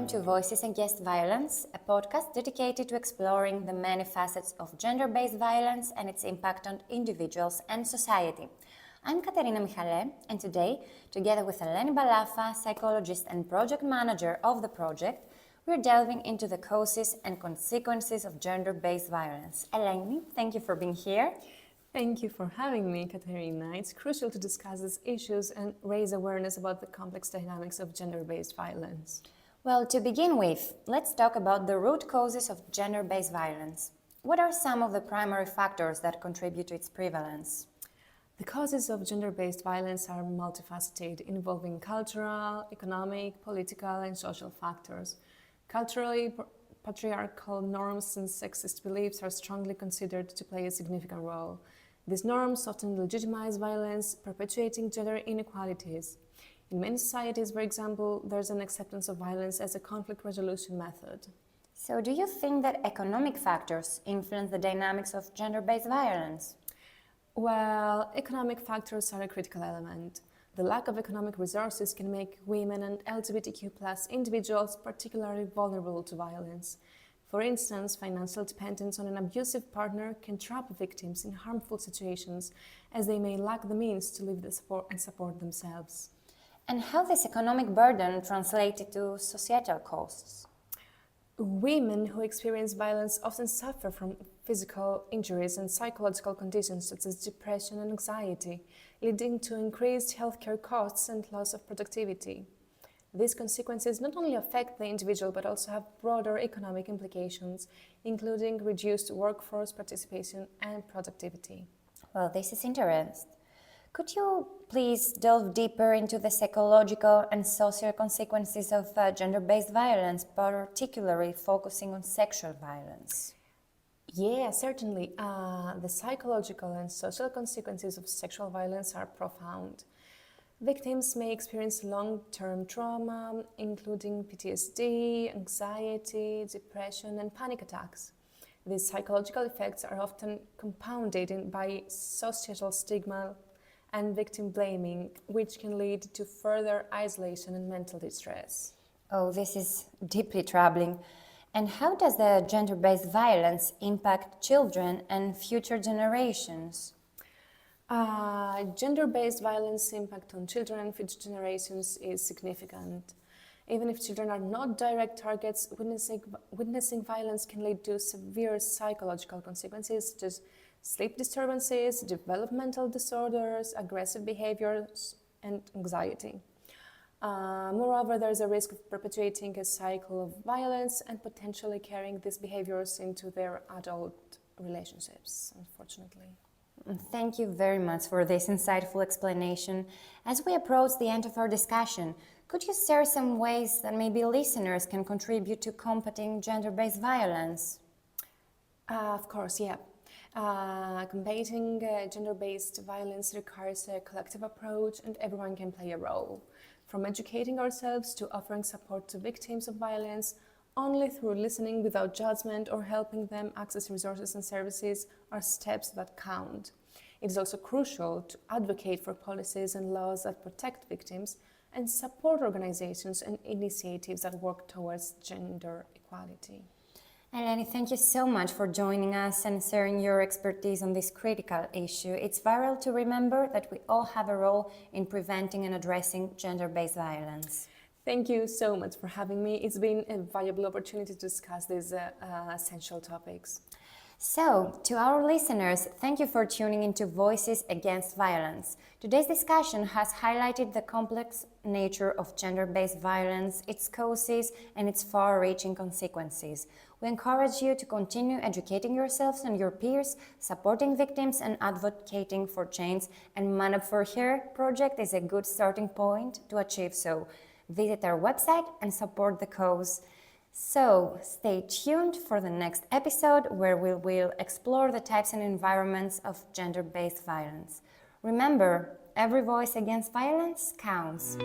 welcome to Voices Against Violence, a podcast dedicated to exploring the many facets of gender-based violence and its impact on individuals and society. I'm Katerina Michale, and today, together with Eleni Balafa, psychologist and project manager of the project, we're delving into the causes and consequences of gender-based violence. Eleni, thank you for being here. Thank you for having me, Katerina. It's crucial to discuss these issues and raise awareness about the complex dynamics of gender-based violence. Well, to begin with, let's talk about the root causes of gender-based violence. What are some of the primary factors that contribute to its prevalence? The causes of gender-based violence are multifaceted, involving cultural, economic, political, and social factors. Culturally, patriarchal norms and sexist beliefs are strongly considered to play a significant role. These norms often legitimize violence, perpetuating gender inequalities. In many societies, for example, there's an acceptance of violence as a conflict resolution method. So, do you think that economic factors influence the dynamics of gender-based violence? Well, economic factors are a critical element. The lack of economic resources can make women and LGBTQ+ individuals particularly vulnerable to violence. For instance, financial dependence on an abusive partner can trap victims in harmful situations, as they may lack the means to live and support themselves. And how this economic burden translates to societal costs? Women who experience violence often suffer from physical injuries and psychological conditions such as depression and anxiety, leading to increased healthcare costs and loss of productivity. These consequences not only affect the individual but also have broader economic implications, including reduced workforce participation and productivity. Well, this is interesting. Could you please delve deeper into the psychological and social consequences of gender-based violence, particularly focusing on sexual violence? Yeah, certainly. The psychological and social consequences of sexual violence are profound. Victims may experience long-term trauma, including PTSD, anxiety, depression, and panic attacks. These psychological effects are often compounded by societal stigma and victim blaming, which can lead to further isolation and mental distress. Oh, this is deeply troubling. And how does the gender-based violence impact children and future generations? Gender-based violence impact on children and future generations is significant. Even if children are not direct targets, witnessing violence can lead to severe psychological consequences such as sleep disturbances, developmental disorders, aggressive behaviors, and anxiety. Moreover, there is a risk of perpetuating a cycle of violence and potentially carrying these behaviors into their adult relationships, unfortunately. Thank you very much for this insightful explanation. As we approach the end of our discussion, could you share some ways that maybe listeners can contribute to combating gender-based violence? Of course, yeah. Combating gender-based violence requires a collective approach, and everyone can play a role. From educating ourselves to offering support to victims of violence, only through listening without judgment or helping them access resources and services are steps that count. It is also crucial to advocate for policies and laws that protect victims and support organizations and initiatives that work towards gender equality. Eleni, thank you so much for joining us and sharing your expertise on this critical issue. It's vital to remember that we all have a role in preventing and addressing gender-based violence. Thank you so much for having me. It's been a valuable opportunity to discuss these essential topics. So, to our listeners, thank you for tuning into Voices Against Violence. Today's discussion has highlighted the complex nature of gender-based violence, its causes, and its far-reaching consequences. We encourage you to continue educating yourselves and your peers, supporting victims, and advocating for change, and Man Up For Her project is a good starting point to achieve so. Visit our website and support the cause. So, stay tuned for the next episode where we will explore the types and environments of gender-based violence. Remember, every voice against violence counts.